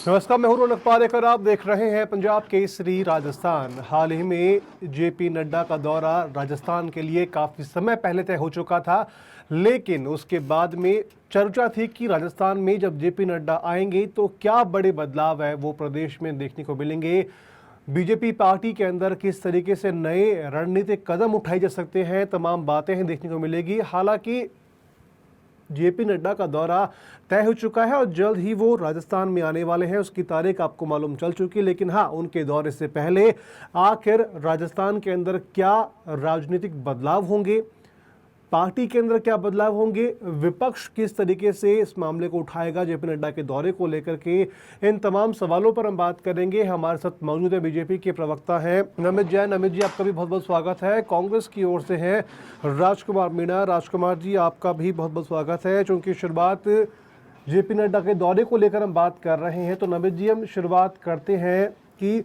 नमस्कार, मैं हूं रौनक पारेकर। आप देख रहे हैं पंजाब केसरी राजस्थान। हाल ही में जेपी नड्डा का दौरा राजस्थान के लिए काफ़ी समय पहले तय हो चुका था, लेकिन उसके बाद में चर्चा थी कि राजस्थान में जब जेपी नड्डा आएंगे तो क्या बड़े बदलाव है वो प्रदेश में देखने को मिलेंगे। बीजेपी पार्टी के अंदर किस तरीके से नए रणनीतिक कदम उठाए जा सकते हैं, तमाम बातें देखने को मिलेगी। हालांकि जेपी नड्डा का दौरा तय हो चुका है और जल्द ही वो राजस्थान में आने वाले हैं। उसकी तारीख आपको मालूम चल चुकी है, लेकिन हाँ, उनके दौरे से पहले आखिर राजस्थान के अंदर क्या राजनीतिक बदलाव होंगे, पार्टी के अंदर क्या बदलाव होंगे, विपक्ष किस तरीके से इस मामले को उठाएगा जेपी नड्डा के दौरे को लेकर के, इन तमाम सवालों पर हम बात करेंगे। हमारे साथ मौजूद है बीजेपी के प्रवक्ता हैं नमित जैन। नमित जी, आपका भी बहुत बहुत स्वागत है। कांग्रेस की ओर से हैं राजकुमार मीणा। राजकुमार जी, आपका भी बहुत बहुत स्वागत है। चूंकि शुरुआत जेपी नड्डा के दौरे को लेकर हम बात कर रहे हैं, तो नमित जी, हम शुरुआत करते हैं कि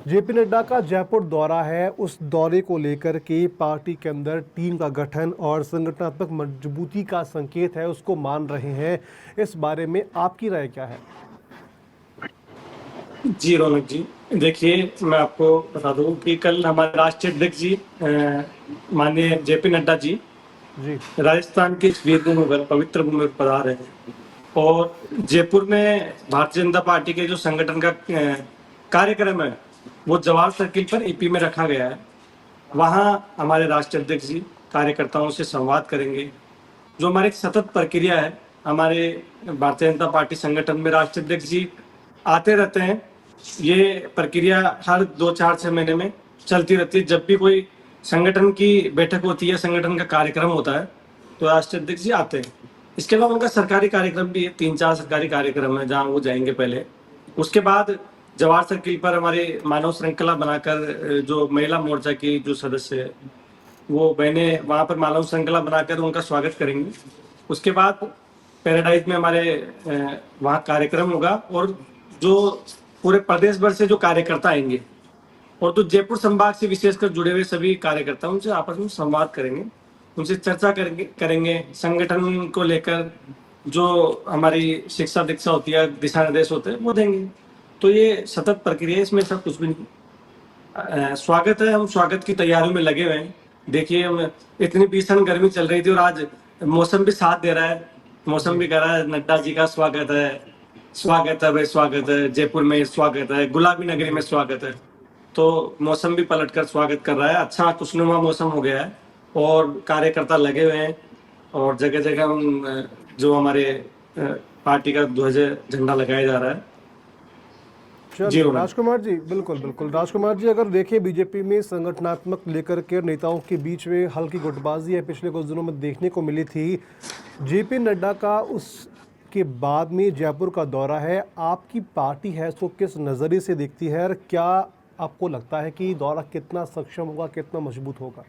जेपी नड्डा का जयपुर दौरा है, उस दौरे को लेकर के पार्टी के अंदर टीम का गठन और संगठनात्मक मजबूती का संकेत है, उसको मान रहे हैं। इस बारे में आपकी राय क्या है? जी रौनक जी, देखिए मैं आपको बता दूं कि कल हमारे राष्ट्रीय अध्यक्ष जी माननीय जेपी नड्डा जी जी राजस्थान की इस वीर भूमि पर, पवित्र भूमि पर पधार रहे हैं। और जयपुर में भारतीय जनता पार्टी के जो संगठन का कार्यक्रम है वो जवाहर सर्किल पर ईपी में रखा गया है। वहाँ हमारे राष्ट्रीय अध्यक्ष जी कार्यकर्ताओं से संवाद करेंगे। जो हमारी सतत प्रक्रिया है, हमारे भारतीय जनता पार्टी संगठन में राष्ट्रीय अध्यक्ष जी आते रहते हैं। ये प्रक्रिया हर 2-4-6 महीने में चलती रहती है। जब भी कोई संगठन की बैठक होती है, संगठन का कार्यक्रम होता है, तो राष्ट्रीय अध्यक्ष जी आते हैं। इसके अलावा उनका सरकारी कार्यक्रम भी है, 3-4 सरकारी कार्यक्रम है जहाँ वो जाएंगे पहले। उसके बाद जवाहर सर्किल पर हमारे मानव श्रृंखला बनाकर जो महिला मोर्चा की जो सदस्य है वो बहनें वहाँ पर मानव श्रृंखला बनाकर उनका स्वागत करेंगे। उसके बाद पैराडाइज में हमारे वहाँ कार्यक्रम होगा और जो पूरे प्रदेश भर से जो कार्यकर्ता आएंगे और जो जयपुर संभाग से विशेषकर जुड़े हुए सभी कार्यकर्ता उनसे आपस में संवाद करेंगे, उनसे चर्चा करेंगे संगठन को लेकर। जो हमारी शिक्षा दीक्षा होती है, दिशा निर्देश होते हैं, वो देंगे। तो ये सतत प्रक्रिया है, इसमें सब कुछ भी नहीं। स्वागत है, हम स्वागत की तैयारियों में लगे हुए हैं। देखिए, इतनी भीषण गर्मी चल रही थी और आज मौसम भी साथ दे रहा है। मौसम भी कह रहा है नड्डा जी का स्वागत है, स्वागत है भाई, स्वागत है जयपुर में, स्वागत है गुलाबी नगरी में, स्वागत है। तो मौसम भी पलटकर स्वागत कर रहा है। अच्छा खुशनुमा मौसम हो गया है और कार्यकर्ता लगे हुए हैं और जगह जगह हम जो हमारे पार्टी का ध्वज झंडा लगाया जा रहा है। चलिए राजकुमार जी, बिल्कुल बिल्कुल। राजकुमार जी, अगर देखें बीजेपी में संगठनात्मक लेकर के नेताओं के बीच में हल्की गुटबाजी है, पिछले कुछ दिनों में देखने को मिली थी। जेपी नड्डा का उसके बाद में जयपुर का दौरा है, आपकी पार्टी है इसको किस नज़रिए से देखती है और क्या आपको लगता है कि दौरा कितना सक्षम होगा, कितना मजबूत होगा?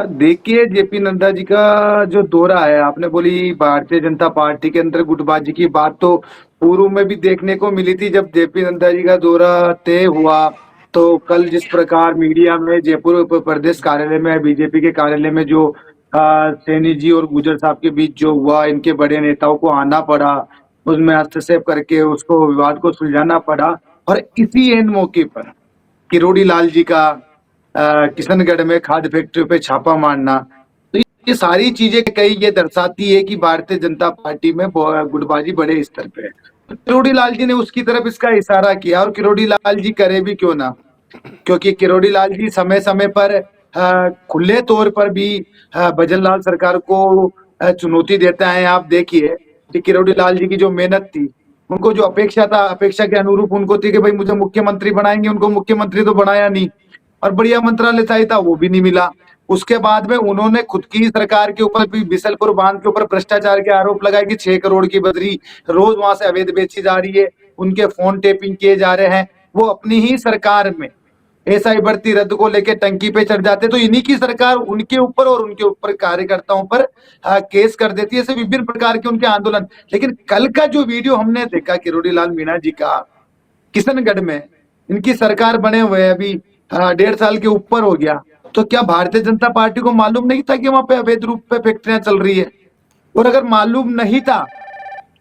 देखिए, जेपी नड्डा जी का जो दौरा है, आपने बोली भारतीय जनता पार्टी के अंदर गुटबाजी की बात, तो पूर्व में भी देखने को मिली थी। जब जेपी नड्डा जी का दौरा तय हुआ तो कल जिस प्रकार मीडिया में जयपुर प्रदेश कार्यालय में, बीजेपी के कार्यालय में जो सैनी जी और गुजर साहब के बीच जो हुआ, इनके बड़े नेताओं को आना पड़ा, उसमें हस्तक्षेप करके उसको विवाद को सुलझाना पड़ा। और इसी एन मौके पर किरोड़ी लाल जी का किशनगढ़ में खाद फैक्ट्री पे छापा मारना, तो ये सारी चीजें कई ये दर्शाती है कि भारतीय जनता पार्टी में गुटबाजी बड़े स्तर पे है। तो किरोड़ी लाल जी ने उसकी तरफ इसका इशारा किया, और किरोड़ी लाल जी करे भी क्यों ना, क्योंकि किरोड़ी लाल जी समय समय पर खुले तौर पर भी भजन लाल सरकार को चुनौती देता है। आप देखिए कि किरोड़ी लाल जी की जो मेहनत थी, उनको जो अपेक्षा था, अपेक्षा के अनुरूप उनको थी कि भाई मुझे मुख्यमंत्री बनाएंगे, उनको मुख्यमंत्री तो बनाया नहीं, और बढ़िया मंत्रालय चाहिए था वो भी नहीं मिला। उसके बाद में उन्होंने खुद की सरकार के ऊपर भी बिसलपुर बांध के ऊपर भ्रष्टाचार के आरोप लगाए कि 6 करोड़ की बजरी रोज वहां से अवैध बेची जा रही है, उनके फोन टेपिंग किए जा रहे हैं। वो अपनी ही सरकार में एसआई भर्ती रद्द को लेकर टंकी पे चढ़ जाते, तो इन्हीं की सरकार उनके ऊपर और उनके ऊपर कार्यकर्ताओं पर केस कर देती है। ऐसे विभिन्न प्रकार के उनके आंदोलन। लेकिन कल का जो वीडियो हमने देखा किरोड़ी लाल मीणा जी का, किशनगढ़ में इनकी सरकार बने हुए अभी 1.5 साल के ऊपर हो गया, तो क्या भारतीय जनता पार्टी को मालूम नहीं था कि वहां पे अवैध रूप पे फैक्ट्रियां चल रही है? और अगर मालूम नहीं था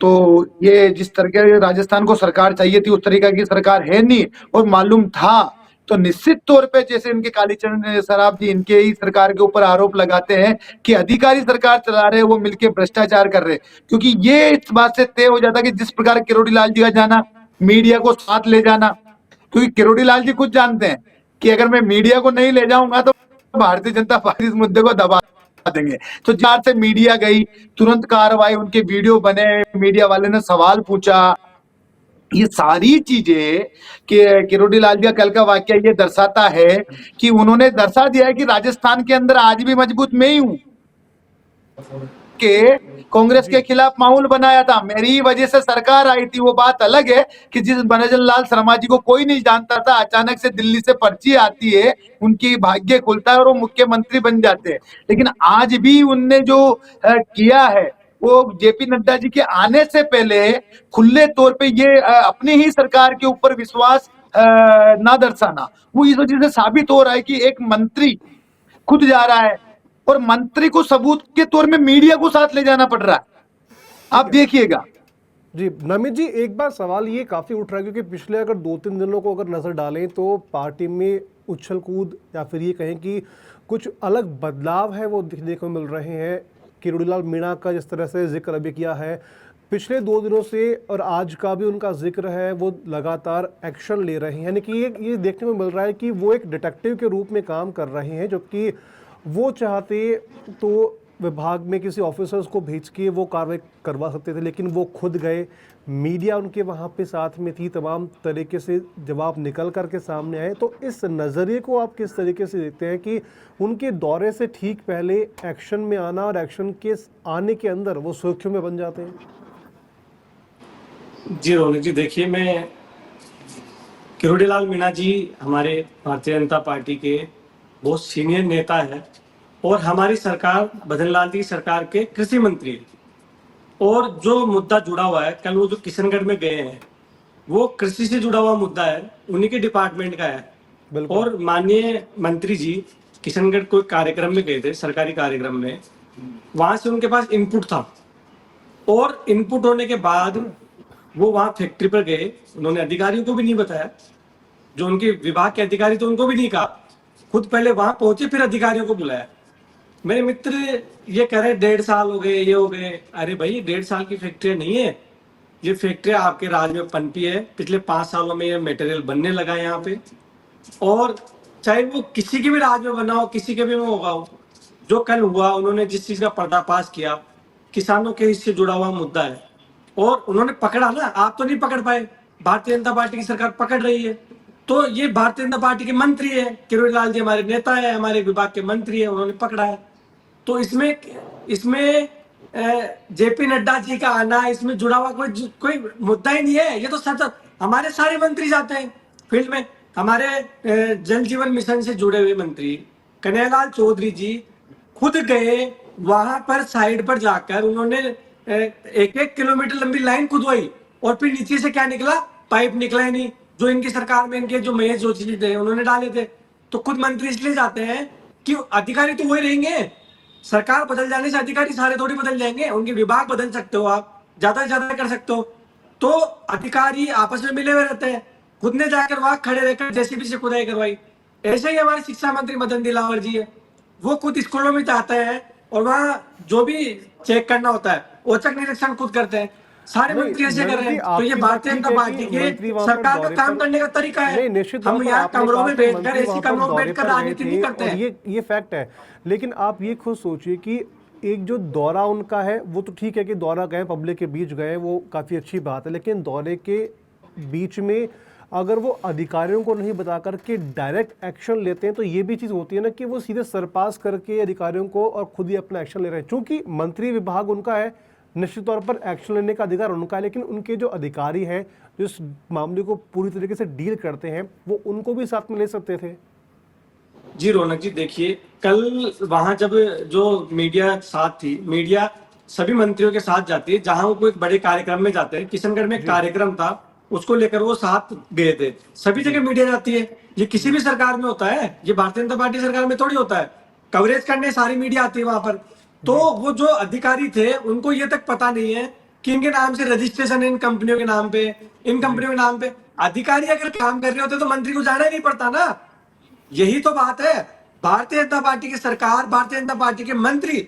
तो ये जिस तरह के राजस्थान को सरकार चाहिए थी उस तरीका की सरकार है नहीं, और मालूम था तो निश्चित तौर पे जैसे इनके कालीचरण सराफ जी इनके ही सरकार के ऊपर आरोप लगाते हैं कि अधिकारी सरकार चला रहे हैं, वो मिलके भ्रष्टाचार कर रहे हैं, क्योंकि ये इस बात से तय हो जाता कि जिस प्रकार किरोड़ी लाल जी का जाना, मीडिया को साथ ले जाना, क्योंकि किरोड़ी लाल जी खुद जानते हैं कि अगर मैं मीडिया को नहीं ले जाऊंगा तो भारतीय जनता पार्टी इस मुद्दे को दबा देंगे। तो जार से मीडिया गई, तुरंत कार्रवाई, उनके वीडियो बने, मीडिया वाले ने सवाल पूछा, ये सारी चीजें कि किरोड़ी लाल जी का कल का वाक्य ये दर्शाता है कि उन्होंने दर्शा दिया है कि राजस्थान के अंदर आज भी मजबूत मैं ही हूं, के कांग्रेस के खिलाफ माहौल बनाया था, मेरी ही वजह से सरकार आई थी। वो बात अलग है कि जिस बनर्जी लाल शर्मा जी को कोई नहीं जानता था, अचानक से दिल्ली से पर्ची आती है, उनकी भाग्य खुलता है और वो मुख्यमंत्री बन जाते हैं। लेकिन आज भी उनने जो किया है वो जेपी नड्डा जी के आने से पहले खुले तौर पे ये अपनी ही सरकार के ऊपर विश्वास ना दर्शाना, वो इस वजह से साबित हो रहा है कि एक मंत्री खुद जा रहा है और मंत्री को सबूत के तौर में मीडिया को साथ ले जाना पड़ रहा है। आप देखिएगा। जी नमित जी, एक बार सवाल ये काफ़ी उठ रहा है क्योंकि पिछले अगर 2-3 दिनों को अगर नज़र डालें तो पार्टी में उछल कूद या फिर ये कहें कि कुछ अलग बदलाव है वो देखने को मिल रहे हैं। किरोड़ी लाल मीणा का जिस तरह से जिक्र अभी किया है, पिछले 2 दिनों से और आज का भी उनका जिक्र है, वो लगातार एक्शन ले रहे हैं, यानी कि ये देखने को मिल रहा है कि वो एक डिटेक्टिव के रूप में काम कर रहे हैं, जबकि वो चाहते तो विभाग में किसी ऑफिसर्स को भेज के वो कार्रवाई करवा सकते थे, लेकिन वो खुद गए, मीडिया उनके वहाँ पे साथ में थी, तमाम तरीके से जवाब निकल कर के सामने आए। तो इस नज़रिए को आप किस तरीके से देखते हैं कि उनके दौरे से ठीक पहले एक्शन में आना और एक्शन के आने के अंदर वो सुर्खियों में बन जाते हैं? जी रौनक जी, देखिए, मैं किरोड़ी लाल मीणा जी हमारे भारतीय जनता पार्टी के बहुत सीनियर नेता है और हमारी सरकार भजन लाल जी सरकार के कृषि मंत्री है। और जो मुद्दा जुड़ा हुआ है, कल वो जो किशनगढ़ में गए हैं, वो कृषि से जुड़ा हुआ मुद्दा है, उन्हीं के डिपार्टमेंट का है। बिल्कुल। और माननीय मंत्री जी किशनगढ़ कोई कार्यक्रम में गए थे, सरकारी कार्यक्रम में, वहां से उनके पास इनपुट था और इनपुट होने के बाद वो वहां फैक्ट्री पर गए, उन्होंने अधिकारियों को भी नहीं बताया, जो उनके विभाग के अधिकारी थे उनको भी नहीं कहा, खुद पहले वहां पहुंचे फिर अधिकारियों को बुलाया। मेरे मित्र ये कह रहे 1.5 साल हो गए, ये हो गए। अरे भाई, 1.5 साल की फैक्ट्री नहीं है, ये फैक्ट्री आपके राज में पनपी है, पिछले 5 सालों में ये मटेरियल बनने लगा है यहाँ पे। और चाहे वो किसी के भी राज में बना हो, किसी के भी में होगा हो, जो कल हुआ, उन्होंने जिस चीज का पर्दाफाश किया, किसानों के इससे जुड़ा हुआ मुद्दा है और उन्होंने पकड़ा ना, आप तो नहीं पकड़ पाए, भारतीय जनता पार्टी की सरकार पकड़ रही है। तो ये भारतीय जनता पार्टी के मंत्री है, किरोड़ी लाल जी हमारे नेता है, हमारे विभाग के मंत्री है, उन्होंने पकड़ा है। तो इसमें इसमें जेपी नड्डा जी का आना, इसमें जुड़ा हुआ कोई मुद्दा ही नहीं है। ये तो सच, हमारे सारे मंत्री जाते हैं फील्ड में, हमारे जल जीवन मिशन से जुड़े हुए मंत्री कन्हैयालाल चौधरी जी खुद गए, वहां पर साइड पर जाकर उन्होंने 1-1 किलोमीटर लंबी लाइन खुदवाई और फिर नीचे से क्या निकला, पाइप निकला ही नहीं, जो इनकी सरकार में इनके जो महेश जोशी जी थे उन्होंने डाले थे। तो खुद मंत्री इसलिए जाते हैं कि अधिकारी तो वही रहेंगे, सरकार बदल जाने से अधिकारी सारे थोड़ी बदल जाएंगे, उनके विभाग बदल सकते हो, आप ज्यादा से ज्यादा कर सकते हो। तो अधिकारी आपस में मिले हुए रहते हैं, खुद ने जाकर वहां खड़े रहकर जेसीबी से खुदाई करवाई। ऐसे ही हमारे शिक्षा मंत्री मदन दिलावर जी है, वो खुद स्कूलों में जाते हैं और वहां जो भी चेक करना होता है औचक निरीक्षण खुद करते हैं। सारे नहीं, मंत्री ऐसे कर रहे मंत्री, हैं। तो ये आपकी बात भारतीय ठीक जनता है पार्टी कि मंत्री के वहां पर सरकार का दौरे काम पर, करने का तरीका है। नहीं, निश्चित तौर हम पर यहाँ आपने कमरों कहा में कि बैठकर मंत्री ऐसी वहां पर कमरों में दौरे बैठकर पर गए राजनीति नहीं थे करते और हैं। ये फैक्ट है। लेकिन आप ये खुद सोचिए कि एक जो दौरा उनका है वो तो ठीक है कि दौरा गए, पब्लिक के बीच गए, वो काफ़ी अच्छी बात है, लेकिन दौरे के बीच में अगर वो अधिकारियों को नहीं बता करके डायरेक्ट एक्शन लेते हैं तो ये भी चीज़ होती है ना कि वो सीधे सरपास करके अधिकारियों को और खुद ही अपना एक्शन ले रहे हैं। चूंकि मंत्री विभाग उनका है, निश्चित तौर पर एक्शन लेने का अधिकार उनका है, लेकिन उनके जो अधिकारी हैं जो इस मामले को पूरी तरीके से डील करते हैं, वो उनको भी साथ में ले सकते थे। जी रौनक जी, देखिए, कल वहां जब जो मीडिया साथ थी, मीडिया सभी मंत्रियों के साथ जाती है, जहां वो कोई बड़े कार्यक्रम में जाते हैं, किशनगढ़ में एक कार्यक्रम था, उसको लेकर वो साथ गए थे। सभी जगह मीडिया जाती है, ये किसी भी सरकार में होता है, ये भारतीय जनता पार्टी सरकार में थोड़ी होता है, कवरेज करने सारी मीडिया आती है वहां पर। तो वो जो अधिकारी थे उनको ये तक पता नहीं है कि इनके नाम से रजिस्ट्रेशन है, इन कंपनियों के नाम पे, इन कंपनियों के नाम पे। अधिकारी अगर काम कर रहे होते तो मंत्री को जाना ही नहीं पड़ता ना। यही तो बात है। भारतीय जनता पार्टी की सरकार, भारतीय जनता पार्टी के मंत्री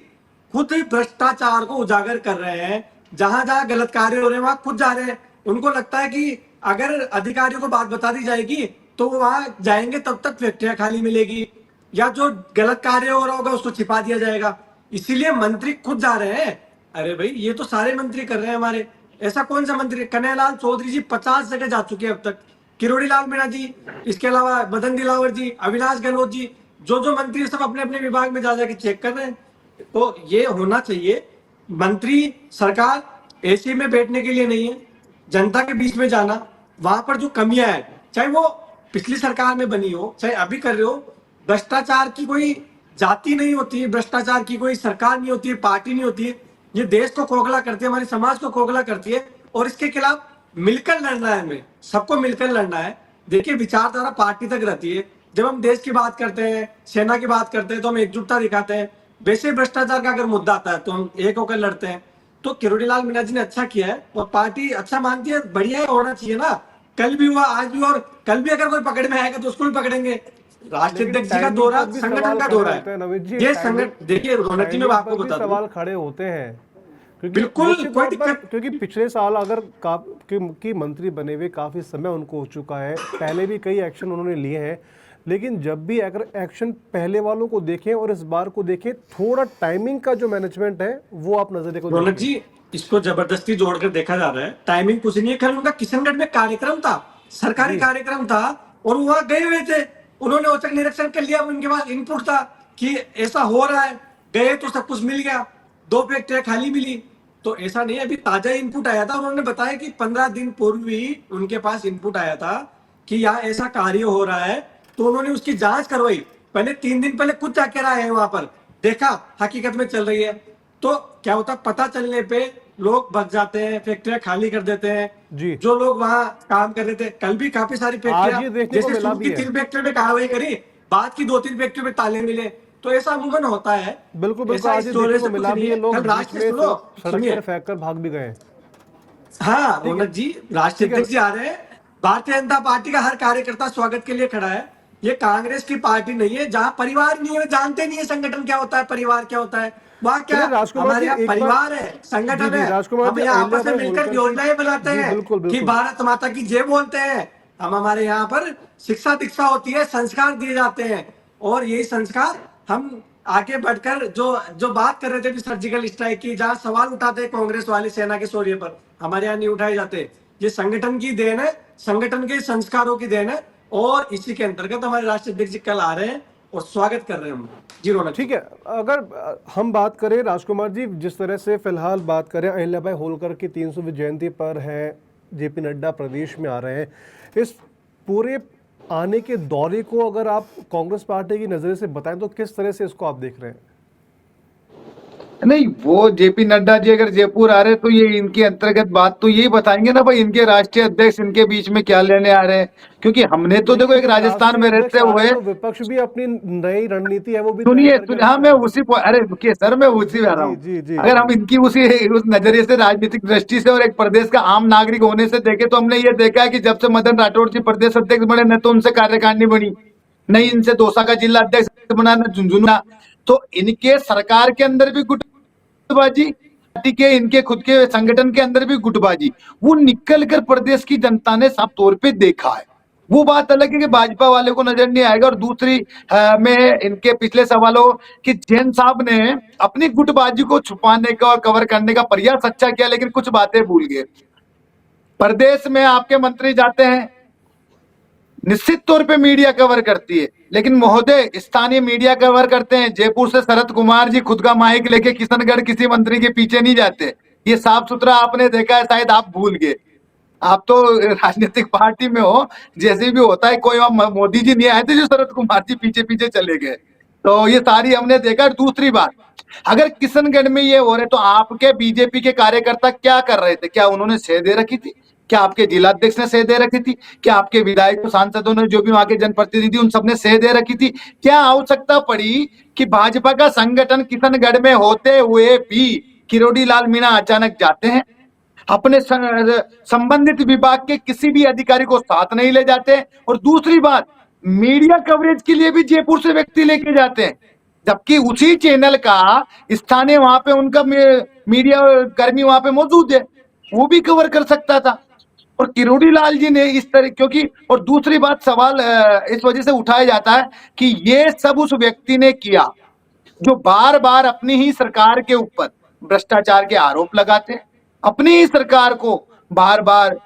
खुद ही भ्रष्टाचार को उजागर कर रहे हैं। जहां जहां गलत कार्य हो रहे हैं वहां खुद जा रहे हैं। उनको लगता है कि अगर अधिकारियों को बात बता दी जाएगी तो वो वहां जाएंगे, तब तक फैक्ट्रियां खाली मिलेगी, या जो गलत कार्य हो रहा होगा उसको छिपा दिया जाएगा। इसीलिए मंत्री खुद जा रहे हैं। अरे भाई, ये तो सारे मंत्री कर रहे हैं हमारे। ऐसा कौन सा मंत्री? कन्हैयालाल चौधरी जी 50 जगह जा चुके हैं अब तक, किरोड़ी लाल मीणा जी, इसके अलावा मदन दिलावर जी, अविनाश गहलोत जी, जो मंत्री सब अपने अपने विभाग में जा जाके चेक कर रहे हैं। तो ये होना चाहिए। मंत्री सरकार एसी में बैठने के लिए नहीं है, जनता के बीच में जाना, वहां पर जो कमियां है, चाहे वो पिछली सरकार में बनी हो चाहे अभी कर रहे हो। भ्रष्टाचार की कोई जाति नहीं होती है, भ्रष्टाचार की कोई सरकार नहीं होती है, पार्टी नहीं होती है। ये देश को खोखला करती है, हमारे समाज को खोखला करती है, और इसके खिलाफ मिलकर लड़ना है। हमें सबको मिलकर लड़ना है। देखिए, विचारधारा पार्टी तक रहती है। जब हम देश की बात करते हैं, सेना की बात करते हैं, तो हम एकजुटता दिखाते हैं। वैसे भ्रष्टाचार का अगर मुद्दा आता है तो हम एक होकर लड़ते हैं। तो किरोड़ी लाल मीणा जी ने अच्छा किया है और पार्टी अच्छा मानती है, बढ़िया है, होना चाहिए ना। कल भी हुआ, आज भी, और कल भी अगर कोई पकड़ में आएगा तो उसको भी पकड़ेंगे। राष्ट्रीय लेकिन अध्यक्ष जी का टाइमिंग दौरा पर भी संगठन सवाल का खड़े दौरा होते हैं है। नवीन जी, ये संगठन, देखिए रौनक जी, मैं टाइमिंग आपको पर भी बता दूं, सवाल खड़े होते हैं क्योंकि बिल्कुल निश्चित कोई तौर पर, दिक्कत। क्योंकि पिछले साल अगर की मंत्री बने हुए काफ़ी समय उनको हो चुका है, पहले भी कई एक्शन उन्होंने लिए हैं, लेकिन जब भी अगर एक्शन पहले वालों को देखें और इस बार को देखें, थोड़ा टाइमिंग का जो मैनेजमेंट है वो आप नजरिए को रौनक देखें। जी, इसको जबरदस्ती जोड़कर देखा जा रहा है। टाइमिंग कुछ नहीं है, कल उनका किशनगढ़ में कार्यक्रम था, सरकारी जी कार्यक्रम था, और वो वहां गए हुए थे। उन्होंने औचक निरीक्षण कर लिया, उनके पास इनपुट था कि ऐसा हो रहा है। गए तो सब कुछ मिल गया, 2 फैक्ट्रियां खाली मिली। तो ऐसा नहीं है, अभी ताजा इनपुट आया था। उन्होंने बताया कि 15 दिन पूर्व ही उनके पास इनपुट आया था कि यहाँ ऐसा कार्य हो रहा है। तो उन्होंने उसकी जांच करवाई। पहले 3 दिन पहले खुद जाकर आए हैं वहां पर, देखा हकीकत में चल रही है। तो क्या होता है, पता चलने पे लोग भग जाते हैं, फैक्ट्रियां खाली कर देते हैं। जी, जो लोग वहां काम कर रहे थे, कल भी काफी सारी फैक्ट्रियां, आज ये देखने को जैसे मिला सूट भी की है। 3 फैक्ट्रियों पे कार्रवाई करी, बाद की 2-3 फैक्ट्रियों पे ताले मिले। तो ऐसा अमूमन होता है। बिल्कुल बिल्कुल, ऐसा आज इस ये दौरे देखने से को कुछ मिला नहीं भी है, है। लोग कल बीच राष्ट्रीय, में सुनो, सड़क सुनिए। पर फेंक कर भाग भी गए। हाँ ठीक है, रौनक जी, राष्ट्रीय ठीक है। अध्यक्ष जी आ रहे हैं। भारतीय जनता पार्टी का हर कार्यकर्ता स्वागत के लिए खड़ा है। ये कांग्रेस की पार्टी नहीं है जहां परिवार नहीं है, जानते नहीं है संगठन क्या होता है, परिवार क्या होता है। वहां क्या, चलिए राजकुमार हमारे जी, यहाँ एक बार, परिवार है, जी संगठन जी है। राजकुमार हम जी, यहाँ अहिल्या आपस में भाई मिलकर होलकर की, योजनाएं बनाते जी हैं बिल्कुल कि बिल्कुल, भारत माता की जय बोलते हैं। हम, हमारे यहाँ पर शिक्षा दीक्षा होती है, संस्कार दिए जाते हैं, और यही संस्कार हम आगे बढ़कर जो जो बात कर रहे थे सर्जिकल स्ट्राइक की, जहां सवाल उठाते हैं कांग्रेस वाले सेना के शौर्य पर, हमारे यहाँ नहीं उठाए जाते। ये संगठन की देन है, संगठन के संस्कारों की देन है, और इसी के अंतर्गत हमारे राष्ट्रीय अध्यक्ष जी कल आ रहे हैं और स्वागत कर रहे हैं हम। जी रौनक ठीक जी। है। अगर हम बात करें राजकुमार जी, जिस तरह से फिलहाल बात करें, अहिल्याबाई होलकर की 300वीं जयंती पर है, जेपी नड्डा प्रदेश में आ रहे हैं, इस पूरे आने के दौरे को अगर आप कांग्रेस पार्टी की नज़रिए से बताएं तो किस तरह से इसको आप देख रहे हैं? नहीं, वो जेपी नड्डा जी अगर जयपुर आ रहे तो ये इनके अंतर्गत बात तो यही बताएंगे ना भाई, इनके राष्ट्रीय अध्यक्ष इनके बीच में क्या लेने आ रहे हैं। क्योंकि हमने तो देखो लेकिन एक जब राजस्थान राष्ट्रीय में अध्यक्ष रहते आ रहे हुए, हैं तो विपक्ष भी अपनी नई रणनीति है वो भी तय सुनिए करके हाँ, रखता मैं है। उसी अरे रुकिए सर, मैं उसी जी आ रहा जी हूँ। जी जी अगर जी हम इनकी उसी उस नजरिए से, राजनीतिक दृष्टि से और एक प्रदेश का आम नागरिक होने से देखे, तो हमने ये देखा है कि जब से मदन राठौड़ जी प्रदेश अध्यक्ष बने, न तो उनसे कार्यकारिणी बनी, न ही इनसे दौसा का जिला अध्यक्ष बना, न झुंझुनू। तो इनके सरकार के अंदर भी गुटबाजी, पार्टी के इनके खुद के संगठन के अंदर भी गुटबाजी, वो निकल कर प्रदेश की जनता ने साफ तौर पे देखा है। वो बात अलग है कि भाजपा वाले को नजर नहीं आएगा। और दूसरी में इनके पिछले सवालों कि जैन साहब ने अपनी गुटबाजी को छुपाने का और कवर करने का प्रयास अच्छा किया, लेकिन कुछ बातें भूल गए। प्रदेश में आपके मंत्री जाते हैं, निश्चित तौर पे मीडिया कवर करती है, लेकिन महोदय स्थानीय मीडिया कवर करते हैं। जयपुर से शरद कुमार जी खुद का माइक लेके किशनगढ़ किसी मंत्री के पीछे नहीं जाते। ये साफ सुथरा आपने देखा है, शायद आप भूल गए। आप तो राजनीतिक पार्टी में हो, जैसे भी होता है, कोई वहां मोदी जी नहीं आए थे जो शरद कुमार जी पीछे पीछे चले गए। तो ये सारी हमने देखा। दूसरी बात, अगर किशनगढ़ में ये हो रहे तो आपके बीजेपी के कार्यकर्ता क्या कर रहे थे? क्या उन्होंने सह दे रखी थी? क्या आपके जिलाध्यक्ष ने सह दे रखी थी? क्या आपके विधायकों सांसदों ने, जो भी वहां के जनप्रतिनिधि, उन सबने सह दे रखी थी? क्या आवश्यकता पड़ी कि भाजपा का संगठन किशनगढ़ में होते हुए भी किरोड़ी लाल मीणा अचानक जाते हैं? अपने संबंधित विभाग के किसी भी अधिकारी को साथ नहीं ले जाते। और दूसरी बात, मीडिया कवरेज के लिए भी जयपुर से व्यक्ति लेके जाते हैं, जबकि उसी चैनल का स्थानीय वहां पे उनका मीडिया कर्मी वहां पे मौजूद है, वो भी कवर कर सकता था। और किरोड़ी लाल जी ने इस तरह, क्योंकि और दूसरी बात सवाल इस वजह से उठाया जाता है कि ये सब उस व्यक्ति ने किया जो बार बार अपनी ही सरकार के ऊपर भ्रष्टाचार के आरोप लगाते हैं, अपनी ही सरकार को बार बार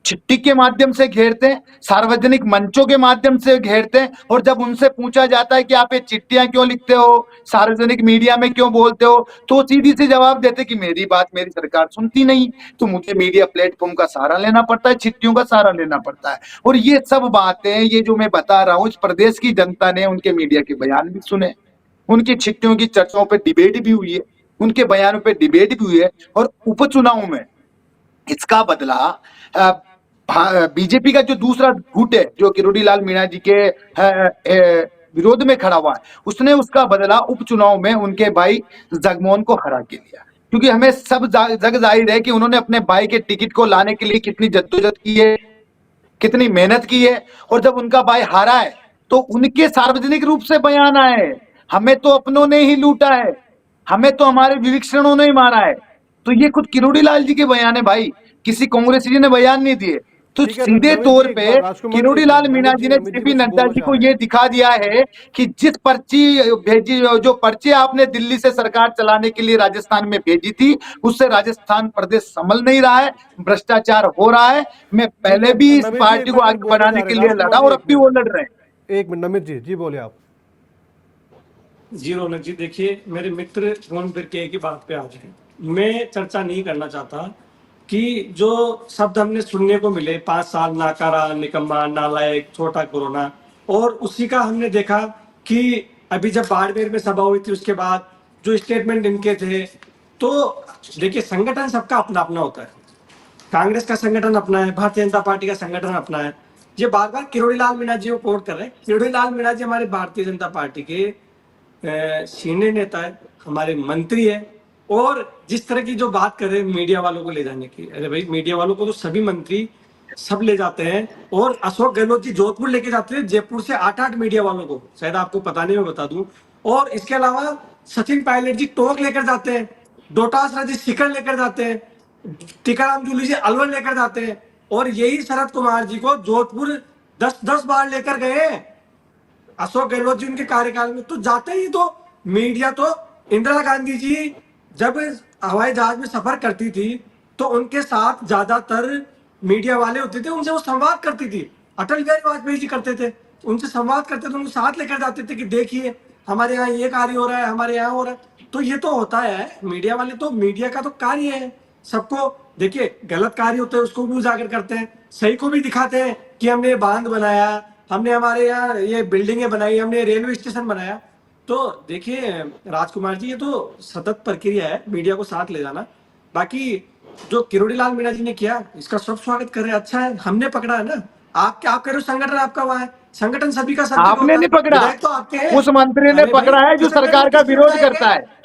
चिट्ठी के माध्यम से घेरते हैं, सार्वजनिक मंचों के माध्यम से घेरते हैं। और जब उनसे पूछा जाता है कि आप ये चिट्ठियां क्यों लिखते हो, सार्वजनिक मीडिया में क्यों बोलते हो, तो सीधी सी जवाब देते कि मेरी बात मेरी सरकार सुनती नहीं, तो मुझे मीडिया प्लेटफॉर्म का सहारा लेना पड़ता है, चिट्ठियों का सहारा लेना पड़ता है। और ये सब बातें, ये जो मैं बता रहा हूं, इस प्रदेश की जनता ने उनके मीडिया के बयान भी सुने, उनकी चिट्ठियों की चर्चाओं पे डिबेट भी हुई है, उनके बयानों पे डिबेट भी हुई है। और उपचुनाव में इसका बदला बीजेपी का जो दूसरा गुट है, जो किरोड़ी लाल मीणा जी के विरोध में खड़ा हुआ है, उसने उसका बदला उपचुनाव में उनके भाई जगमोहन को हरा के लिया। क्योंकि हमें सब जग जाहिर है कि उन्होंने अपने भाई के टिकट को लाने के लिए कितनी जद्दोजहद की है, कितनी मेहनत की है। और जब उनका भाई हारा है तो उनके सार्वजनिक रूप से बयान आए, हमें तो अपनों ने ही लूटा है, हमें तो हमारे विवीक्षणों ने ही मारा है। तो ये खुद किरोड़ी लाल जी के बयान है भाई, किसी कांग्रेसी ने बयान नहीं दिए। तो ठीक है, सीधे नमित तौर जी, एक पे बार राजकुमार जी, किरोड़ी लाल मीणा जी ने नमित जेपी कुछ नड्डा बोलना जी चाह को रहे ये हैं। दिखा दिया है कि जिस पर्ची भेजी, जो पर्ची आपने दिल्ली से सरकार चलाने के लिए राजस्थान में भेजी थी, उससे राजस्थान प्रदेश संभल नहीं रहा है, भ्रष्टाचार हो रहा है। मैं ठीक पहले है, भी इस नमित जी, एक पार्टी को बार कुछ आगे बोलना बढ़ाने चाह रहे के हैं। लिए राजकुमार लड़ा जी, और अब एक भी वो मिनट, लड़ रहे हैं। एक मिनट, नमित जी बोले आप। जी रौनक जी, देखिए मेरे मित्र फोन पर के एक ही बात पे आ जाए। मैं चर्चा नहीं करना चाहता कि जो शब्द हमने सुनने को मिले, 5 साल नाकारा, निकम्मा, नालायक, छोटा कोरोना, और उसी का हमने देखा कि अभी जब बाड़मेर में सभा हुई थी उसके बाद जो स्टेटमेंट इनके थे, तो देखिए संगठन सबका अपना अपना होता है। कांग्रेस का संगठन अपना है, भारतीय जनता पार्टी का संगठन अपना है। ये बार बार किरोड़ी लाल मीणा जी को कोट कर रहे हैं। किरोड़ी लाल मीणा जी हमारे भारतीय जनता पार्टी के सीनियर नेता है, हमारे मंत्री है, और जिस तरह की जो बात कर रहे हैं मीडिया वालों को ले जाने की, अरे भाई मीडिया वालों को तो सभी मंत्री सब ले जाते हैं। और अशोक गहलोत जी जोधपुर लेके जाते हैं, जयपुर से 8-8 मीडिया वालों को, शायद आपको पता नहीं, मैं बता दूं। और इसके अलावा सचिन पायलट जी टोंक लेकर जाते हैं, डोटासरा जी सीकर लेकर जाते हैं, टीकाराम जूली जी अलवर लेकर जाते हैं, और यही शरद कुमार जी को जोधपुर 10-10 बार लेकर गए अशोक गहलोत जी उनके कार्यकाल में। तो जाते ही तो मीडिया, तो इंदिरा गांधी जी जब हवाई जहाज में सफर करती थी तो उनके साथ ज्यादातर मीडिया वाले होते थे, उनसे वो संवाद करती थी। अटल बिहारी वाजपेयी जी करते थे, उनसे संवाद करते थे, उनको साथ लेकर जाते थे कि देखिए हमारे यहाँ ये कार्य हो रहा है, हमारे यहाँ हो रहा है। तो ये तो होता है, मीडिया वाले तो, मीडिया का तो कार्य है सबको, देखिए गलत कार्य होते हैं उसको भी उजागर करते हैं, सही को भी दिखाते हैं कि हमने ये बांध बनाया, हमने हमारे यहाँ ये बिल्डिंगें बनाई, हमने रेलवे स्टेशन बनाया। तो देखिए राजकुमार जी, ये तो सतत प्रक्रिया है मीडिया को साथ ले जाना। बाकी जो किरोड़ी लाल मीणा जी ने किया, इसका सब स्वागत कर रहे हैं, अच्छा है, हमने पकड़ा है ना। आप क्या, आप कह रहे हो संगठन आपका वहां है, संगठन सभी का सब जगह आपने होता नहीं है, पकड़ा, विधायक तो आपके हैं। उस मंत्री ने अरे भाई पकड़ा है जो सरकार छत्तीसगढ़ में का किसके विरोध विधायक करता है, है।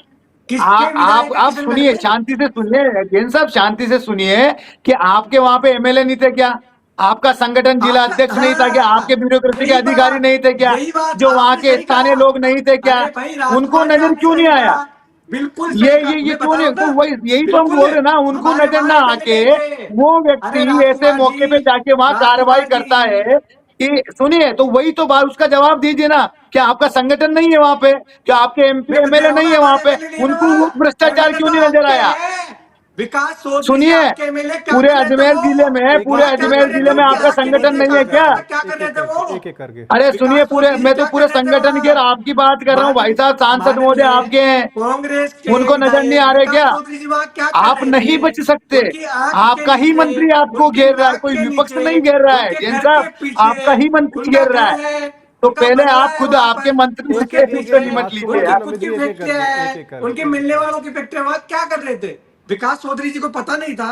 किसके आप विधायक है आप किशनगढ़ सुनिए, के? शांति से सुनिए जैन साहब, शांति से सुनिए कि आपके वहां पे एमएलए नहीं थे क्या? आपका संगठन जिला आपका, अध्यक्ष नहीं था क्या? आपके हाँ, ब्यूरोक्रेसी के यही अधिकारी बात, नहीं थे क्या? यही बात जो वहां आपने के सही स्थानीय कहा। लोग नहीं थे क्या? अरे भाई उनको राजकुमार जी, नजर आपने क्यों नहीं सही आया? कहा, बिल्कुल ये सही कहा, ये मैं क्यों बता रहा नहीं? हूं तो ना, वही यही तो हम बिल्कुल। बोल रहे हैं ना, उनको हमारे नजर वहां ना एमएलए आके नहीं थे। वो अरे व्यक्ति ऐसे राजकुमार मौके पे जी, जाके वहां कार्रवाई राजकुमार करता जी, है कि सुनिए, तो वही तो बात, उसका जवाब दीजिए ना। क्या आपका संगठन नहीं है वहां पे? क्या आपके एमपी मैं तो कह एमएलए रहा हूं नहीं ना, है वहां हमारे पे? एमएलए नहीं है ना उनको वो वहां, भ्रष्टाचार एमएलए क्यों तो नहीं नजर आपके आया? हैं, विकास चौधरी जी सुनिए, आपके एमएलए, क्या पूरे कर रहे थे अजमेर वो? जिले में, एक पूरे बात, वहां क्या एक अजमेर कर एक रहे एक जिले थे में वो, एक आपका क्या एक आपके संगठन मंत्री एक नहीं है एक साहब, क्या? वहां करके, क्या कर एक रहे एक थे करके, वो? एक एक करके। अरे सुनिए, विकास पूरे, चौधरी जी मैं तो क्या पूरे कर रहे थे संगठन के, वहां? आपकी बात कर रहा हूँ भाई साहब, सांसद माननीय महोदय आपके हैं, कांग्रेस के उनको नजर नहीं विधायक आ रहे विकास क्या? चौधरी जी वहां क्या कर आप रहे नहीं थे? बच सकते, उनकी आंख के आपका ही नीचे, मंत्री आपको उनकी घेर रहा है, नाक कोई के विपक्ष नीचे, नहीं घेर रहा है उनके जैन घर के साहब, आपका पीछे ही मंत्री उनका घेर रहा घर है। है, तो उनका पहले बंगला आप है खुद वहां आपके पर, मंत्री से उसके केस पीछे उससे निमट लीजिए उनकी यार। राजकुमार खुद नमित की जी, फैक्ट्रियां है, एक एक उनके करके, एक एक मिलने करके। वालों की फैक्ट्रियां, वहां क्या कर रहे थे? विकास चौधरी जी को पता नहीं था,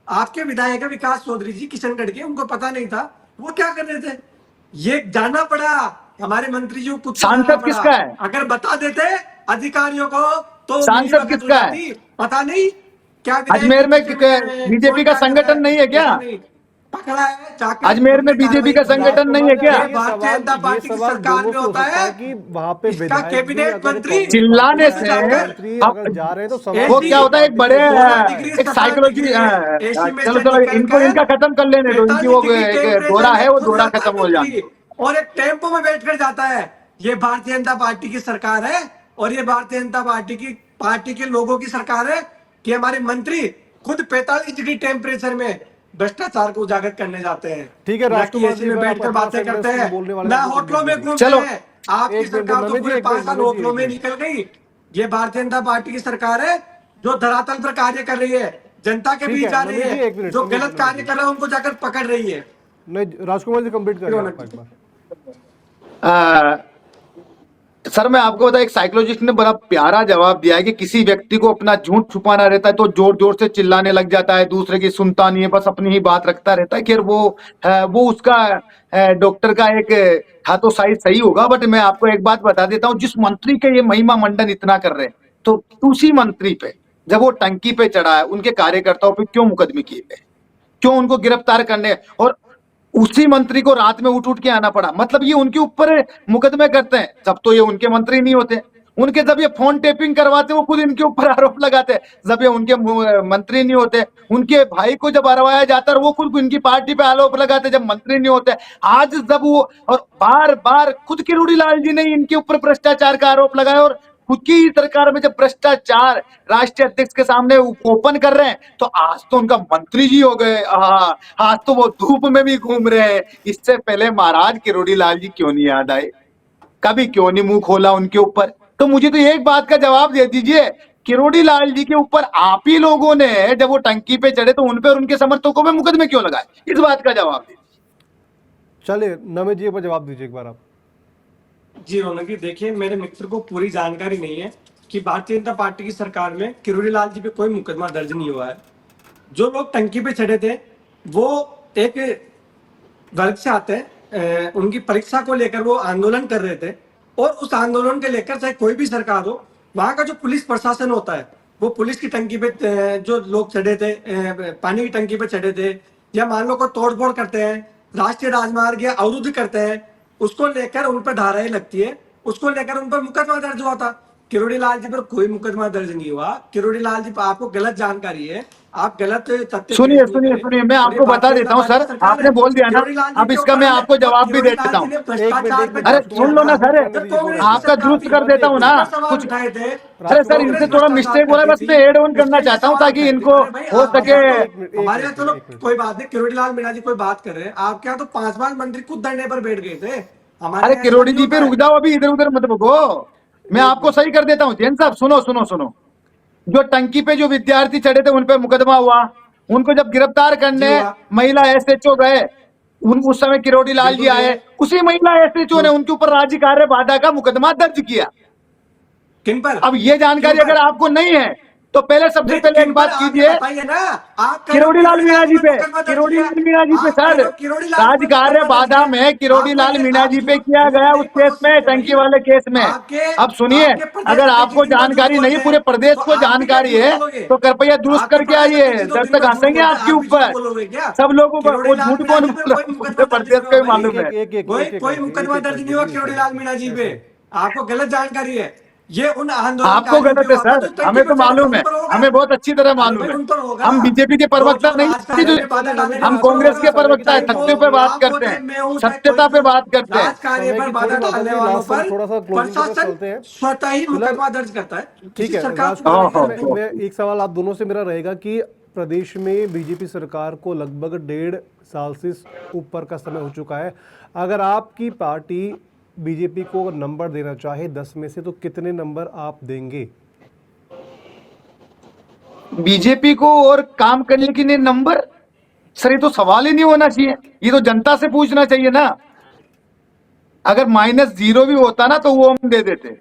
आपके विधायक है विकास चौधरी जी किशनगढ़ के, उनको पता नहीं था वो क्या कर रहे थे? ये जानना पड़ा, हमारे मंत्री जी को खुद को जानना सांसद पड़ा। किसका है? अगर बता देते अधिकारियों को तो मेरी सांसद वक्त हो किसका है? जाती, पता नहीं। क्या विधायक अजमेर में की में बीजेपी कौन का क्या कर रहा संगठन नहीं है क्या? ऐसा नहीं पकड़ा है जाकर अजमेर में उनने बीजेपी कार्रवाई का की है। संगठन नहीं है क्या? ये ये भारतीय सवाल जनता पार्टी की सरकार दोनों में से हो होता सकता है। है कि वहां पे इसका विधायक भी कैबिनेट अगर मंत्री कांग्रेस पार्टी चिल्लाने के खुद हैं से तो जाकर मंत्री अब अगर जा रहे हैं तो सवाल वो एसी क्या किस होता है, एक पार्टी बड़े से हो सोलह सकता है। डिग्री एक 17 साइकोलॉजी। डिग्री एसी में चलो से चलो, निकल इनको कर इनका खत्म कर लेने दो, इनकी 45 वो डिग्री एक टेम्परेचर दौरा में है, वो खुद दौरा जाता है खत्म हो जाने मंत्री दो। और एक टेम्पो में बैठकर जाता है। ये भारतीय जनता पार्टी की सरकार है और ये भारतीय जनता पार्टी के लोगों की सरकार है कि हमारे मंत्री खुद 45 डिग्री टेम्परेचर में भ्रष्टाचार को उजागर करने जाते हैं, ठीक है न कि राजकुमार एसी जी, में अगर आप बैठकर अपना बातें करते सेंटेंस हैं, बोलने वाले न थे तो कंप्लीट होटलों में कीजिए। घूमते चलो हैं। आपकी एक मिनट सरकार तो नमित जी, पूरे एक 5 मिनट साल नमित जी, होटलों एक में मिनट। निकल गई। ये भारतीय जनता पार्टी की सरकार है जो धरातल पर कार्य कर रही है, जनता के ठीक बीच है जा रही नमित है, जी, एक मिनट जो नमित जी, गलत नमित कार्य जी। कर रहे हैं उनको जाकर पकड़ रही है। नहीं राजकुमार जी, कंप्लीट करिए क्यों आपका एक बार। सर मैं आपको बता, एक साइकोलॉजिस्ट ने बड़ा प्यारा जवाब दिया है कि किसी व्यक्ति को अपना झूठ छुपाना रहता है तो जोर जोर से चिल्लाने लग जाता है, दूसरे की सुनता नहीं है, बस अपनी ही बात रखता रहता है। खैर वो उसका डॉक्टर का एक था तो शायद सही होगा, बट मैं आपको एक बात बता देता हूँ, जिस मंत्री के ये महिमा मंडन इतना कर रहे हैं, तो उसी मंत्री पे जब वो टंकी पे चढ़ा है, उनके कार्यकर्ताओं पे क्यों मुकदमे किए गए, क्यों उनको गिरफ्तार करने, और उसी मंत्री को रात में उठ उठ के आना पड़ा। मतलब ये उनके ऊपर मुकदमे करते हैं, जब तो ये उनके मंत्री नहीं होते। उनके जब ये फोन टेपिंग करवाते वो खुद इनके ऊपर आरोप लगाते हैं, जब ये उनके मंत्री नहीं होते। उनके भाई को जब हरवाया जाता है वो खुद इनकी पार्टी पे आरोप लगाते जब मंत्री नहीं होते। आज जब वो, और बार बार खुद किरोड़ी लाल जी ने इनके ऊपर भ्रष्टाचार का आरोप लगाया, और खुद की ही सरकार में जब भ्रष्टाचार राष्ट्रीय अध्यक्ष के सामने ओपन कर रहे हैं, तो आज तो उनका मंत्री जी हो गए। आज तो वो धूप में भी घूम रहे हैं। इससे पहले महाराज किरोड़ी लाल जी क्यों नहीं याद आए, कभी क्यों नहीं मुंह खोला उनके ऊपर? तो मुझे तो एक बात का जवाब दे दीजिए, किरोड़ी लाल जी के ऊपर आप ही लोगों ने जब वो टंकी पे चढ़े तो उन पे और उनके समर्थकों पे मुकदमे क्यों लगाए? इस बात का जवाब दीजिए। चलिए नमित जी, एक बार जवाब दीजिए एक बार आप। जी रौनक जी, देखिए मेरे मित्र को पूरी जानकारी नहीं है कि भारतीय जनता पार्टी की सरकार में किरोड़ी लाल जी पे कोई मुकदमा दर्ज नहीं हुआ है। जो लोग टंकी पे चढ़े थे वो एक वर्ग से आते हैं, उनकी परीक्षा को लेकर वो आंदोलन कर रहे थे और उस आंदोलन के लेकर चाहे कोई भी सरकार हो, वहां का जो पुलिस प्रशासन होता है वो पुलिस की टंकी पे जो लोग चढ़े थे, पानी की टंकी पे चढ़े थे, या मान लो को तोड़फोड़ करते हैं, राष्ट्रीय राजमार्ग या अवरुद्ध करते हैं, उसको लेकर उन पर धाराएं लगती है, उसको लेकर उन पर मुकदमा दर्ज हुआ था। किरोड़ी लाल जी पर कोई मुकदमा दर्ज नहीं हुआ। किरोड़ी लाल जी पर आपको गलत जानकारी है, आप गलत तथ्य सुनिए पेश नहीं सुनिए करें। सुनिए, मैं और ये आपको बता भारतीय देता जनता हूँ पार्टी सर, सरकार आपने है। बोल दिया ना, किरोड़ी लाल जी अब के इसका ऊपर मैं हमने आपको जवाब भी किरोड़ी दे लाल देता जी हूँ। ने एक भ्रष्टाचार मिनट पे अरे जांच किया सुन लो ना था। सर, जब कांग्रेस की आपका सरकार जूस थी कर देता हूँ ना किस पर सवाल कुछ। उठाए थे? अरे जब सर, कांग्रेस इनसे थोड़ा भ्रष्टाचार मिस्टेक हो रहा है, करती बस थी मैं ऐड ऑन करना उसके लिए चाहता हूँ सवाल ताकि उठाए थे। इनको अरे भाई हो आपके सके। यहाँ तो एक मिनट, हमारे यहाँ चलो एक मिनट। कोई बात नहीं, किरोड़ी लाल मीणा जी कोई बात कर रहे हैं, आपके यहाँ तो 5 मंत्री खुद धरने पर बैठ गए थे, हमारे अरे यहाँ ऐसा किरोड़ी नहीं जी होता पे रुक है। जाओ, अभी इधर उधर मत भगो। मैं एक आपको मिनट। सही कर देता हूँ। जैन साहब सुनो सुनो सुनो, जो टंकी पे जो विद्यार्थी चढ़े थे उन पे मुकदमा हुआ, उनको जब गिरफ्तार जी करने हुआ, महिला एसएचओ गए, उस समय किरोड़ी लाल जी बिल्कुल आए, गए। उसी महिला एसएचओ ने क्यों? उनके ऊपर राज्य कार्य बाधा का मुकदमा दर्ज किया। किन पर? अब ये किन जानकारी पर? अगर आपको नहीं है तो पहले, सबसे नहीं तो पहले किन एक पर बात आप ये कीजिए, बताइए ना। आप कह रहे हो किरोड़ी लाल किरोड़ी मीणा लाल जी जी पे पे, मुकदमा दर्ज किरोड़ी किया, लाल मीणा जी पे आप कह सर, रहे हो किरोड़ी लाल जी राज पे कार्य मुकदमा दर्ज बाधा किया। में किरोड़ी आपको लाल ये मीणा आप जी पे झूठ किया झूठ गया नहीं उस केस परोस में, सकते टंकी भाई। वाले केस में। आपके अब सुनिए, आपके प्रदेश अगर अध्यक्ष आपको भी तो झूठ जानकारी नहीं, बोलते पूरे हैं, प्रदेश तो को आप भी क्या जानकारी झूठ है, बोलोगे? तो कृपया दुरुस्त आपके करके प्रदेश आइए, अध्यक्ष जो दिन दर्शक भर झूठ हंसेंगे बोलते हैं, आपके आप भी झूठ ऊपर। बोलोगे क्या? सब लोगों को किरोड़ी वो लाल झूठ मीणा कौन जी पे बोल कोई रहा है, मुकदमा पूरे दर्ज नहीं प्रदेश हुआ को ही भाई। मालूम है। कोई मुकदमा दर्ज नहीं हुआ किरोड़ी लाल मीणा जी पे। आपको गलत जानकारी है। ये उन आपको आंदोलनकारियों पे गलत है हुआ था सर, जो टंकी हमें पर तो चढ़े थे, मालूम उन है, पर होगा। हमें बहुत अच्छी तरह अरे मालूम भाई है। उन पर होगा। हम बीजेपी के जो प्रवक्ता जो नहीं, राजकार्य में बाधा चलिए डालने नमित का जी, हम उन पर कांग्रेस होगा। के समय की प्रवक्ता है, थोड़ी चाहे सी वो सत्य पे बात आप हो करते चाहे हैं, मैं हूं चाहे कोई सत्यता भी पे हो, बात करते हैं। राजकार्य समय पर की बाधा थोड़ी मात्रा डालने थी, वालों लास्ट में पर थोड़ा सा क्लोजिंग की तरफ प्रशासन चलते हैं। स्वतः ही फिलहाल मुकदमा दर्ज करता है। ठीक किसी है सरकार को राजकुमार नहीं जी, करते। मैं एक सवाल आप दोनों से मेरा रहेगा कि प्रदेश में बीजेपी सरकार को लगभग 1.5 साल से ऊपर का समय हो चुका है। अगर आपकी पार्टी बीजेपी को नंबर देना चाहे 10 में से, तो कितने नंबर आप देंगे? बीजेपी को और काम करने के लिए नंबर, सर ये तो सवाल ही नहीं होना चाहिए, ये तो जनता से पूछना चाहिए ना। अगर -0 भी होता ना तो वो हम दे देते,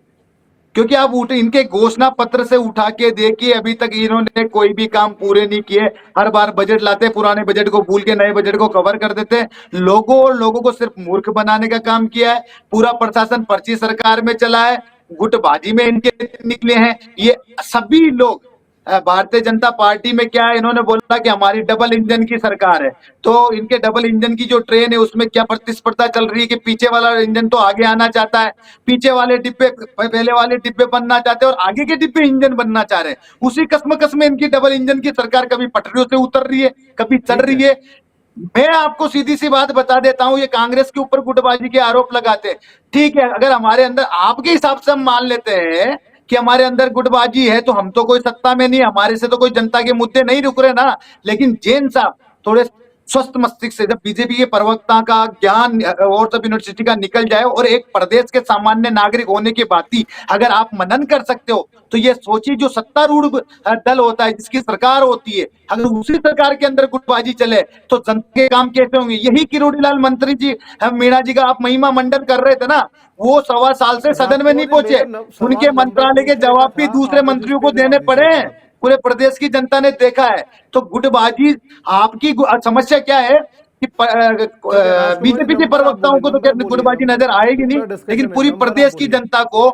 क्योंकि आप उठे इनके घोषणा पत्र से उठा के देखिए, अभी तक इन्होंने कोई भी काम पूरे नहीं किए। हर बार बजट लाते, पुराने बजट को भूल के नए बजट को कवर कर देते। लोगों को सिर्फ मूर्ख बनाने का काम किया है। पूरा प्रशासन पर्ची सरकार में चला है, गुटबाजी में इनके निकले हैं ये सभी लोग। भारतीय जनता पार्टी में क्या है, इन्होंने बोला कि हमारी डबल इंजन की सरकार है। तो इनके डबल इंजन की जो ट्रेन है उसमें क्या प्रतिस्पर्धा चल रही है कि पीछे वाला इंजन तो आगे आना चाहता है, पीछे वाले डिब्बे पहले वाले डिब्बे बनना चाहते हैं और आगे के डिब्बे इंजन बनना चाह रहे हैं। उसी कसम में इनकी डबल इंजन की सरकार कभी पटरियों से उतर रही है, कभी चढ़ ठीक है। रही है। मैं आपको सीधी सी बात बता देता हूं, ये कांग्रेस के ऊपर गुटबाजी के आरोप लगाते हैं। ठीक है, अगर हमारे अंदर आपके हिसाब से हम मान लेते हैं कि हमारे अंदर गुटबाजी है, तो हम तो कोई सत्ता में नहीं, हमारे से तो कोई जनता के मुद्दे नहीं रुक रहे ना। लेकिन जैन साहब थोड़े स्वस्थ मस्तिष्क से, जब बीजेपी के प्रवक्ता का ज्ञान और सब यूनिवर्सिटी का निकल जाए और एक प्रदेश के सामान्य नागरिक होने के बात ही अगर आप मनन कर सकते हो, तो ये सोचिए जो सत्तारूढ़ दल होता है, जिसकी सरकार होती है, अगर उसी सरकार के अंदर गुटबाजी चले तो जनता के काम कैसे होंगे। यही किरोड़ीलाल मंत्री जी, मीणा जी का आप महिमा मंडन कर रहे थे ना, वो 1.25 साल से सदन में नहीं राजकुमार जी, पहुंचे। मेरा उनके सवाल नंबर मंत्रालय के पूछने का जवाब भी था, दूसरे आप मुझे इस मंत्रियों को पे देने जवाब पड़े दीजिए एक हैं। बार। पूरे प्रदेश की जनता ने देखा है। तो गुटबाजी आपकी समस्या क्या है कि ठीक है राजकुमार जी, बीजेपी के नंबर आप प्रवक्ताओं बोलिए, को तो नंबर क्या बोलिए, गुटबाजी नंबर नजर आएगी नहीं, पूरा लेकिन डिस्कशन है, पूरी नंबर आप प्रदेश की बोलिए। जनता को।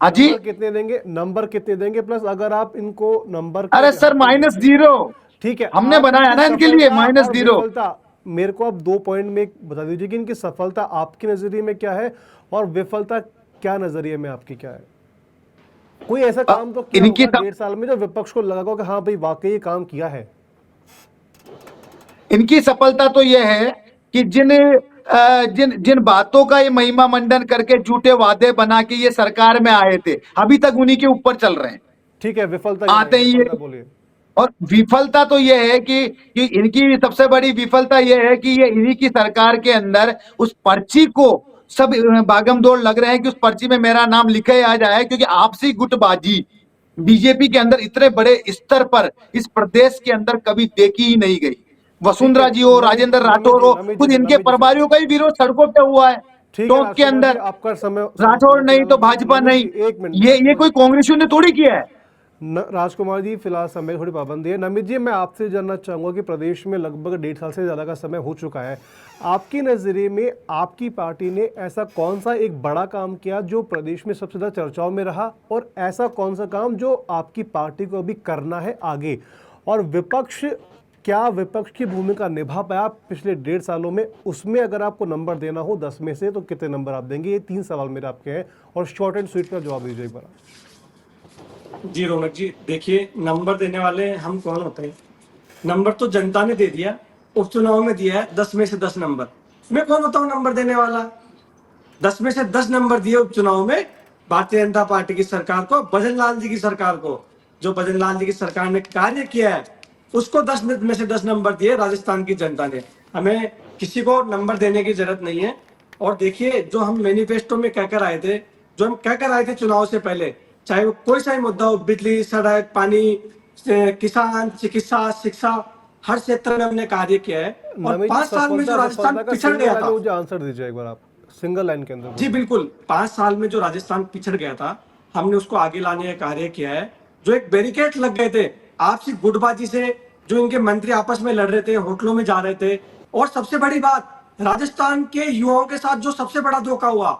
हाँ जी। नंबर कितने देंगे, नंबर कितने देंगे, प्लस अगर आप इनको नंबर के अरे सर, यहाँ पे लिखिए। -0 ठीक है, हमने आप बनाया इनकी ना इनके लिए सफलता और -0। विफलता मेरे को आप 2 पॉइंट में बता दीजिए कि इनकी सफलता आपके नजरिए में क्या है और विफलता क्या नजरिए में आपकी क्या है। कोई ऐसा काम तो किया इनकी होगा 1.5 साल में जो विपक्ष को लगा होगा कि हाँ भाई वाकई ये काम किया है। इनकी सफलता तो यह है कि जिन जिन बातों का ये महिमा मंडन करके झूठे वादे बना के ये सरकार में आए थे, अभी तक उन्हीं के ऊपर चल रहे हैं। ठीक है, विफलता क्या है, आते ही विफलता ये, बोलिए। और विफलता तो यह है कि इनकी सबसे बड़ी विफलता यह है कि ये इन्हीं की सरकार के अंदर उस पर्ची को सब भागम दौड़ लग रहे हैं कि उस पर्ची में मेरा नाम लिखा ही आ जाए, क्योंकि आपसी गुटबाजी बीजेपी के अंदर इतने बड़े स्तर पर इस प्रदेश के अंदर कभी देखी ही नहीं गई। ठीक वसुंधरा है जी हो, नमित राजेंद्र नमित राठौर जी हो, नमित जी खुद इनके नमित जी सुनिए। प्रभारियों का ही विरोध सड़कों पे हुआ है ठीक है टोंक के राजकुमार जी, अंदर। आपका समय समाप्त राठौर हो नहीं चुका। तो नमित भाजपा नमित नहीं, जी एक मिनट, ये राजकुमार कोई जी। कांग्रेसियों ने थोड़ी किया है। राजकुमार जी फिलहाल समय थोड़ी पाबंदी है। नमित जी, मैं आपसे जानना चाहूंगा कि प्रदेश में लगभग 1.5 साल से ज़्यादा का समय हो चुका है, आपके नज़रिए में आपकी पार्टी ने ऐसा कौन सा एक बड़ा काम किया जो प्रदेश में सबसे ज़्यादा चर्चाओं में रहा, और ऐसा कौन सा काम जो आपकी पार्टी को अभी करना है आगे, और विपक्ष क्या विपक्ष की भूमिका निभा पाया पिछले 1.5 सालों में, उसमें अगर आपको नंबर देना हो 10 में से तो कितने नंबर आप देंगे। ये 3 सवाल मेरे आपके हैं और शॉर्ट एंड स्वीट का जवाब दीजिए एक बार। जी रौनक जी, देखिए नंबर देने वाले हम कौन होते हैं। नंबर तो जनता ने दे दिया, उपचुनाव में दिया है 10 में से 10 नंबर। मैं कौन होता हूँ नंबर देने वाला। 10 में से 10 नंबर दिए उपचुनाव में भारतीय जनता पार्टी की सरकार को, भजन लाल जी की सरकार को। जो भजन लाल जी की सरकार ने कार्य किया है उसको 10 में से 10 नंबर दिए राजस्थान की जनता ने। हमें किसी को नंबर देने की जरूरत नहीं है। और देखिए, जो हम मैनिफेस्टो में कहकर आए थे, जो हम कहकर आए थे चुनाव से पहले, चाहे वो कोई सा ही मुद्दा हो, बिजली, सड़क, पानी, किसान, चिकित्सा, शिक्षा, हर क्षेत्र में हमने कार्य किया है। और नमित जी, 5 साल में जो सफलता राजस्थान विफलता का पिछड़ सिंगल गया लाइन था, में मुझे आंसर दीजिए एक बार आप, सिंगल लाइन के अंदर जी बोलिए। बिल्कुल, 5 साल में जो राजस्थान पिछड़ गया था, हमने उसको आगे लाने का कार्य किया है। जो एक बैरिकेड लग गए थे आपसी गुटबाजी से, जो इनके मंत्री आपस में लड़ रहे थे, होटलों में जा रहे थे। और सबसे बड़ी बात, राजस्थान के युवाओं के साथ जो सबसे बड़ा धोखा हुआ,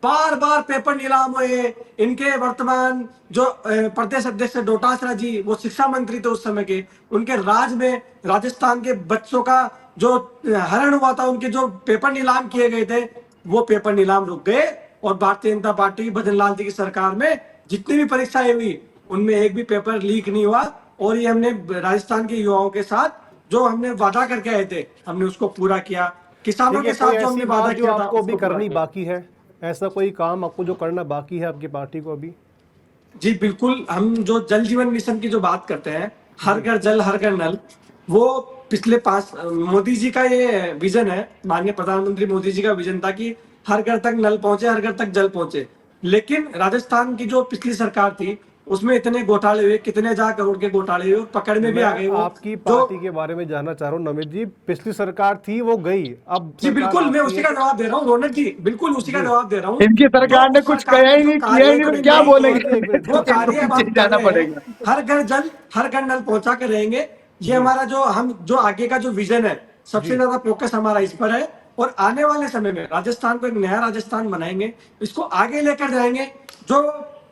बार बार पेपर नीलाम हुए। इनके वर्तमान जो प्रदेश अध्यक्ष डोटासरा जी, वो शिक्षा मंत्री थे उस समय के, उनके राज में राजस्थान के बच्चों का जो हरण हुआ था, उनके जो पेपर नीलाम किए गए थे, वो पेपर नीलाम रुक गए। और भारतीय जनता पार्टी भजन लाल जी की सरकार में जितनी भी परीक्षाएं हुई उनमें एक भी पेपर लीक नहीं हुआ। और ये हमने राजस्थान के युवाओं के साथ जो हमने वादा करके आए थे, हमने उसको पूरा किया। किसानों ठीक है, के कोई साथ जो हमने ऐसी वादा बात जो किया था आपको अभी उसको पूरा करनी किया। बाकी है, ऐसा कोई काम आपको जो करना बाकी है आपकी पार्टी को अभी? जी बिल्कुल, हम जो जल जीवन मिशन की जो बात करते हैं, हर घर जल हर घर नल, वो पिछले 5 मोदी जी का ये विजन है, माननीय प्रधानमंत्री मोदी जी का विजन था कि हर घर तक नल पहुंचे, हर घर तक जल पहुंचे। लेकिन राजस्थान की जो पिछली सरकार थी उसमें इतने घोटाले हुए, कितने 1000 करोड़ के घोटाले हुए, पकड़ में भी मैं आ गए वो। आपकी जो पार्टी के बारे में जानना चाह रहा हूँ नमित जी, पिछली सरकार थी वो गई, अब जी सरकार बिल्कुल, मैं आपकी उसी है का तो जवाब दे रहा हूँ रौनक जी, बिल्कुल उसी का जी। जवाब दे रहा हूँ। इनकी जो सरकार ने उस कुछ सरकार कहा ने ही जो नहीं, किया कार्य ही नहीं, तो इन्होंने क्या नहीं बोलेंगे। किए, एक मिनट, वो कार्य अब पीछे हम कर जाना रहे हैं। पड़ेगा। हर घर जल हर घर नल पहुंचा कर रहेंगे। ये हमारा जो हम जो आगे का जो विजन है, सबसे जी। ज्यादा फोकस हमारा इस पर है। और आने वाले समय में राजस्थान को एक नया राजस्थान बनाएंगे, इसको आगे लेकर जाएंगे। जो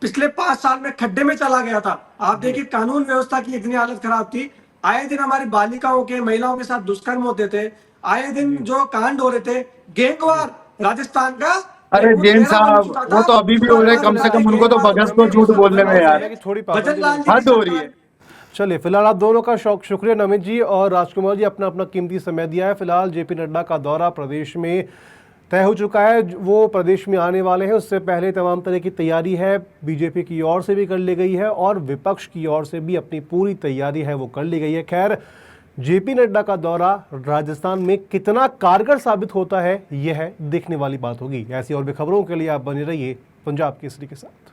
पिछले 5 साल में खड्डे में चला गया था। आप देखिए कानून व्यवस्था की इतनी हालत खराब थी, आए दिन हमारी बालिकाओं के, महिलाओं के साथ दुष्कर्म होते थे, आए दिन जो कांड हो रहे थे, गैंगवार राजस्थान का अरे वो जैन चेहरा बन साहब, चुका वो था। तो अभी भी हो रहे, कम से कम उनको तो बगस तो झूठ बोलने में यार कि थोड़ी पाबंदी भजन लाल जी हद की हो रही है। सरकार चलिए, फिलहाल आप दोनों का शुक्रिया नमित जी और राजकुमार जी, अपना अपना कीमती समय दिया है। फिलहाल जेपी नड्डा का दौरा प्रदेश में तय हो चुका है, वो प्रदेश में आने वाले हैं। उससे पहले तमाम तरह की तैयारी है, बीजेपी की ओर से भी कर ली गई है और विपक्ष की ओर से भी अपनी पूरी तैयारी है वो कर ली गई है। खैर, जेपी नड्डा का दौरा राजस्थान में कितना कारगर साबित होता है, यह देखने वाली बात होगी। ऐसी और भी खबरों के लिए आप बने रहिए पंजाब केसरी के साथ।